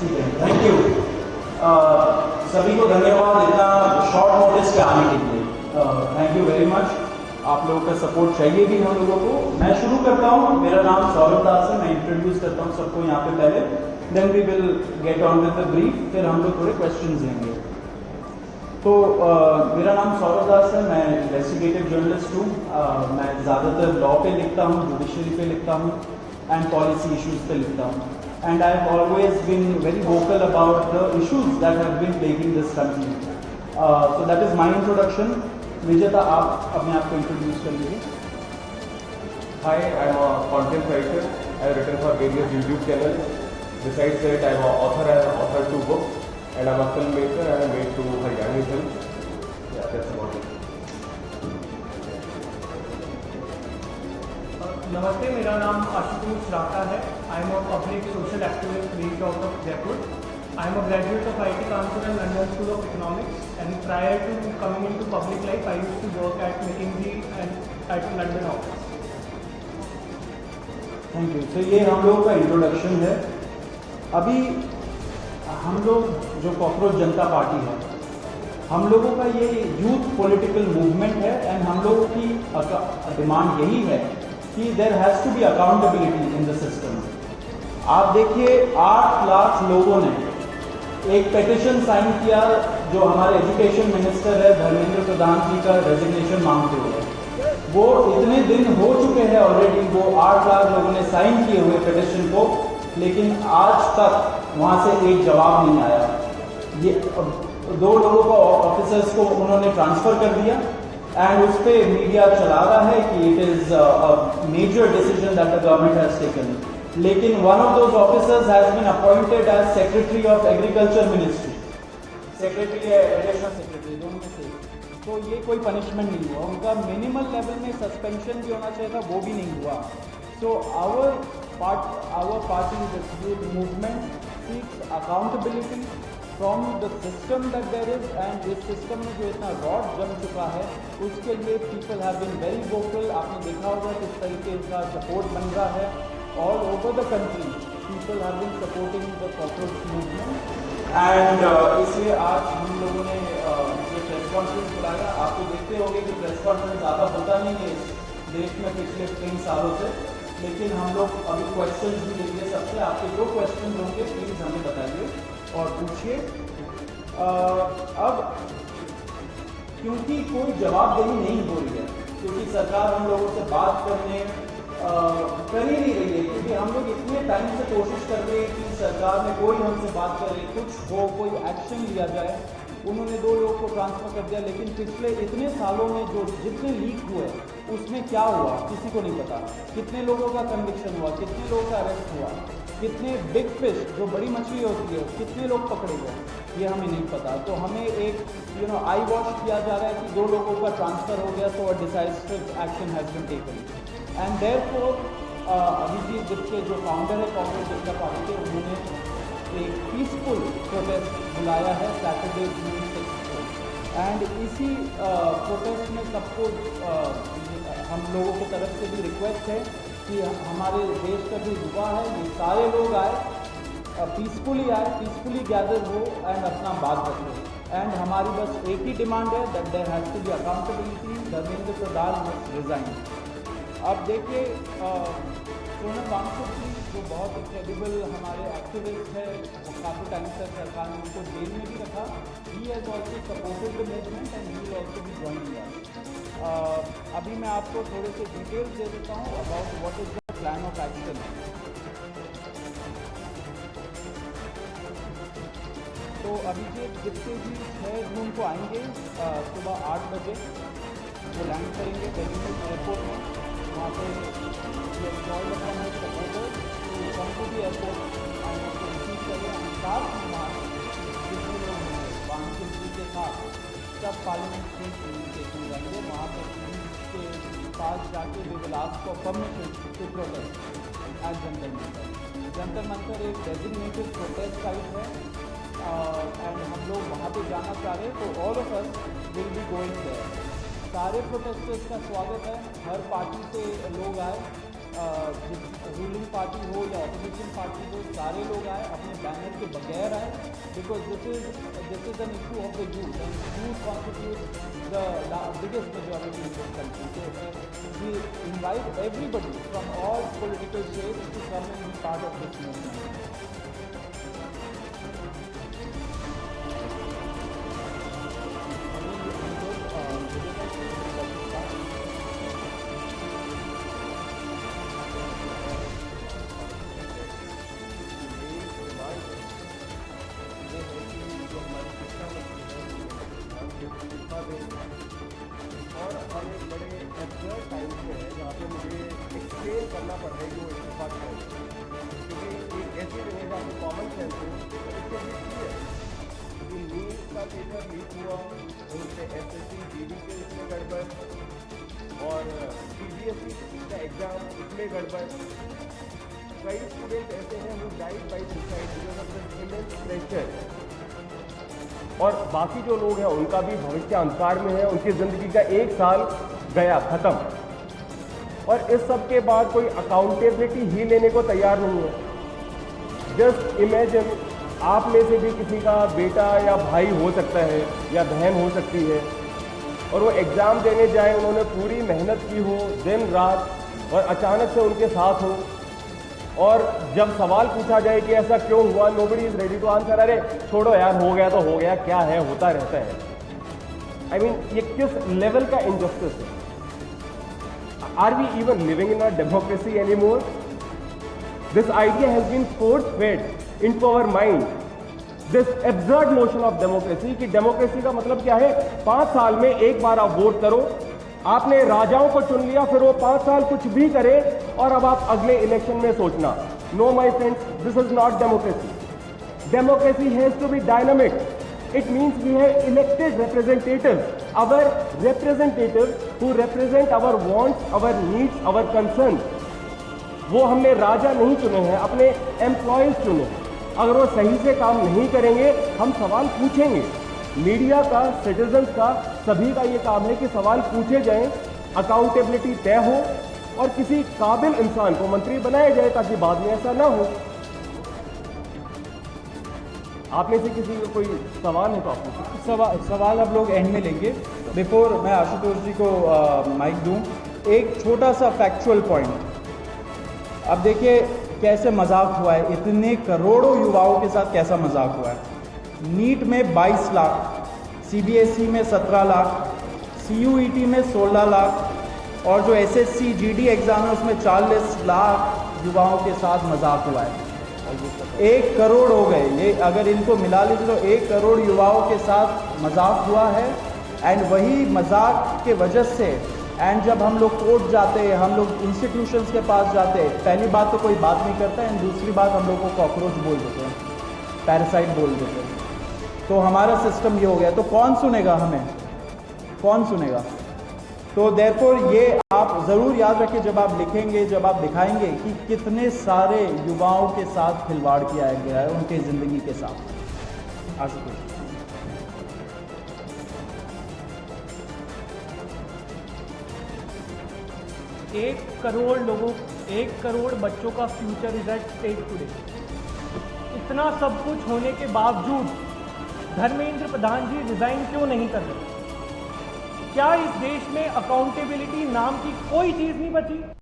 ठीक है, thank you. सभी को धन्यवाद इतना शॉर्ट नोटिस पे आने के लिए। Thank you very much. आप लोगों का सपोर्ट चाहिए भी हम लोगों को। मैं शुरू करता हूँ। मेरा नाम सौरभ दास है। मैं इंट्रोड्यूस करता हूँ सबको यहाँ पे पहले, then we will get on with the brief, फिर हम लोग थोड़े क्वेश्चंस लेंगे। तो मेरा नाम सौरभ दास है। मैं इन्वेस्टिगेटिव जर्नलिस्ट हूँ। मैं ज़्यादातर लॉ पे लिखता हूँ, जुडिशरी पे लिखता हूँ एंड पॉलिसी इश्यूज़ पे लिखता हूँ। And I have always been very vocal about the issues that have been plaguing this country. So that is my introduction. Vijeta, आप अपने आप को इंट्रोड्यूस कर लीजिए। Hi, I'm a content writer. I have written for various YouTube channels. Besides that, I'm an author. I have authored 2 books, and I'm a filmmaker. I have made 2 Haryani films. Yeah, that's about it. नमस्ते, मेरा नाम आशुतोष राठा है। I am a public social activist based out of Jaipur. I am a graduate of IT Council and London School of Economics, and prior to coming into public life, I used to work at McKinsey and at London office. Thank you. तो ये हम लोगों का introduction है। अभी हम लोग जो कॉकरोच जनता पार्टी है, हम लोगों का ये यूथ पॉलिटिकल मूवमेंट है एंड हम लोगों की डिमांड यही है कि there has to be accountability in the system. आप देखिए 8 लाख लोगों ने एक पेटिशन साइन किया जो हमारे एजुकेशन मिनिस्टर है धर्मेंद्र प्रधान जी का रेजिग्नेशन मांगते हुए। वो इतने दिन हो चुके हैं ऑलरेडी, वो 8 लाख लोगों ने साइन किए हुए पेटिशन को, लेकिन आज तक वहाँ से एक जवाब नहीं आया। ये 2 लोगों को ऑफिसर्स को उन्होंने ट्रांसफ़र कर दिया एंड उस पर मीडिया चला रहा है कि it is a major decision that the government has taken. लेकिन one of those officers has been appointed as secretary of agriculture ministry, secretary है एडिशनल सेक्रेटरी, दोनों में से। तो ये कोई पनिशमेंट नहीं हुआ, उनका मिनिमल लेवल में सस्पेंशन भी होना चाहिए था, वो भी नहीं हुआ। So our party youth movement seeks accountability from the system that there is, and इस सिस्टम में जो इतना रॉड जम चुका है उसके लिए people have been very vocal. आपने देखा होगा किस तरीके का सपोर्ट बन रहा है। All over the country, people have been supporting the cockroach movement, and इसलिए आज हम लोगों ने ये प्रेस कॉन्फ्रेंस बुलाया। आप तो देखते होंगे कि प्रेस कॉन्फ्रेंस ज़्यादा होता नहीं है इस देश में पिछले 3 सालों से, लेकिन हम लोग अभी क्वेश्चन भी लेंगे सबसे। आपके जो क्वेश्चन होंगे प्लीज़ हमें बताइए और पूछिए। अब क्योंकि कोई जवाबदेही नहीं हो रही है, क्योंकि सरकार हम लोगों से बात करने कर ही नहीं रही है, क्योंकि हम लोग इतने टाइम से कोशिश कर रहे हैं कि सरकार में कोई हमसे बात करे, कुछ हो, कोई एक्शन लिया जाए। उन्होंने 2 लोगों को ट्रांसफ़र कर दिया, लेकिन पिछले इतने सालों में जो जितने लीक हुए उसमें क्या हुआ किसी को नहीं पता। कितने लोगों का कन्विक्शन हुआ, कितने लोगों का अरेस्ट हुआ, कितने बिग फिश जो बड़ी मछली होती है कितने लोग पकड़े गए, ये हमें नहीं पता। तो हमें एक आई वॉश किया जा रहा है कि 2 लोगों का ट्रांसफ़र हो गया, तो a decisive action has been taken. And therefore Abhijit जिसके जो फाउंडर है कॉकरोच जनता पार्टी के, उन्होंने एक पीसफुल प्रोटेस्ट बुलाया है सैटरडे जून 6 को। एंड इसी प्रोटेस्ट में सबको हम लोगों की तरफ से भी रिक्वेस्ट है कि हमारे देश का जो युवा है ये सारे लोग आए, पीसफुली आए, पीसफुली गैदर हो एंड अपना बात रखें। एंड हमारी बस एक ही डिमांड है that there has to be accountability, Dharmendra Pradhan must resign. अब देखिए सोनम वांगचुक जी जो बहुत क्रेडिबल हमारे एक्टिविस्ट है, वो काफ़ी टाइम से सरकार ने उनको जेल में भी रखा। He has also supported the movement and he will also be joining. अभी मैं आपको थोड़े से डिटेल्स दे देता हूँ about what is the plan of action. तो अभी जितने भी 6 जून को आएंगे सुबह 8 बजे वो लैंड करेंगे दिल्ली एयरपोर्ट में। वहाँ पे भी एयरपोर्ट रिसीव करें। साथ ही वहाँ जितने लोग हैं वांगचुक जी के साथ सब पार्लियामेंट से कम्युनिकेशन जाएंगे। वहाँ पर के पास जाके वे will ask for permission to protest at Jantar Mantar. Jantar Mantar एक डेजिग्नेटेड प्रोटेस्ट साइट है एंड हम लोग वहाँ पे जाना चाह रहे हैं, तो all of us will be going there. सारे प्रोटेस्टर्स का स्वागत है, हर पार्टी से लोग आए रूलिंग पार्टी हो या ऑपोजिशन पार्टी हो, सारे लोग आए, अपने बैनर के बगैर आए, because this is an issue of the youth and youth constitute the biggest majority in this country. So we invite everybody from all political shades to come and be part of this movement. और हम एक बड़े absurd time पे है जहाँ पे मुझे explain करना पड़ रहा है कि वो इस्तीफा क्यों है, क्योंकि एक ऐसी जगह जहाँ पे कॉमन सेंस हो इससे भी क्लियर कि नीट का पेपर लीक हुआ, उनसे SSC DD के इसमें गड़बड़ और CBSE का एग्ज़ाम इसमें गड़बड़. कई स्टूडेंट ऐसे हैं जो died by suicide because of the immense pressure. और बाकी जो लोग हैं उनका भी भविष्य अंधकार में है, उनकी ज़िंदगी का 1 साल गया ख़त्म. और इस सब के बाद कोई अकाउंटेबिलिटी ही लेने को तैयार नहीं है. जस्ट इमेजिन, आप में से भी किसी का बेटा या भाई हो सकता है या बहन हो सकती है और वो एग्ज़ाम देने जाए, उन्होंने पूरी मेहनत की हो दिन रात और अचानक से उनके साथ हो, और जब सवाल पूछा जाए कि ऐसा क्यों हुआ, nobody is ready to answer. अरे छोड़ो यार, हो गया तो हो गया, क्या है, होता रहता है. आई मीन ये किस लेवल का इनजस्टिस है? Are we even living in a democracy any more? This idea has been force fed into our mind, this absurd notion of democracy कि डेमोक्रेसी का मतलब क्या है? 5 साल में एक बार आप वोट करो. आपने राजाओं को चुन लिया, फिर वो 5 साल कुछ भी करे और अब आप अगले इलेक्शन में सोचना. No my friends, this is not democracy. Democracy has to be dynamic. It means we have elected representatives, our representatives who represent our wants, our needs, our concerns. वो हमने राजा नहीं चुने हैं, अपने एम्प्लॉयज चुने हैं. अगर वो सही से काम नहीं करेंगे, हम सवाल पूछेंगे. मीडिया का, सिटीजन्स का, सभी का ये काम है कि सवाल पूछे जाएं, अकाउंटेबिलिटी तय हो और किसी काबिल इंसान को मंत्री बनाया जाए ताकि बाद में ऐसा ना हो. आप में से किसी को कोई सवाल है तो आप पूछिए. सवाल आप लोग एंड में लेंगे. बिफोर मैं आशुतोष जी को माइक दूं, एक छोटा सा फैक्चुअल पॉइंट. अब देखिए कैसे मजाक हुआ है, इतने करोड़ों युवाओं के साथ कैसा मजाक हुआ है. नीट में 22 लाख, CBSE में 17 लाख, CUET में 16 लाख और जो SSC GD एग्ज़ाम है उसमें 40 लाख युवाओं के साथ मजाक हुआ है. 1 करोड़ हो गए ये, अगर इनको मिला लीजिए तो 1 करोड़ युवाओं के साथ मजाक हुआ है. एंड वही मजाक के वजह से, एंड जब हम लोग कोर्ट जाते हैं, हम लोग इंस्टीट्यूशंस के पास जाते हैं, पहली बात तो कोई बात नहीं करता है, एंड दूसरी बात हम लोग को कॉकरोच बोल देते हैं, पैरासाइट बोल देते हैं. तो हमारा सिस्टम ये हो गया. तो कौन सुनेगा हमें, कौन सुनेगा? तो देयरफॉर ये आप ज़रूर याद रखिए जब आप लिखेंगे, जब आप दिखाएंगे कि कितने सारे युवाओं के साथ खिलवाड़ किया गया है, उनके ज़िंदगी के साथ. आशुतोष. 1 करोड़ लोगों, 1 करोड़ बच्चों का future is at stake today. इतना सब कुछ होने के बावजूद धर्मेंद्र प्रधान जी रिजाइन क्यों नहीं कर रहे? क्या इस देश में अकाउंटेबिलिटी नाम की कोई चीज नहीं बची?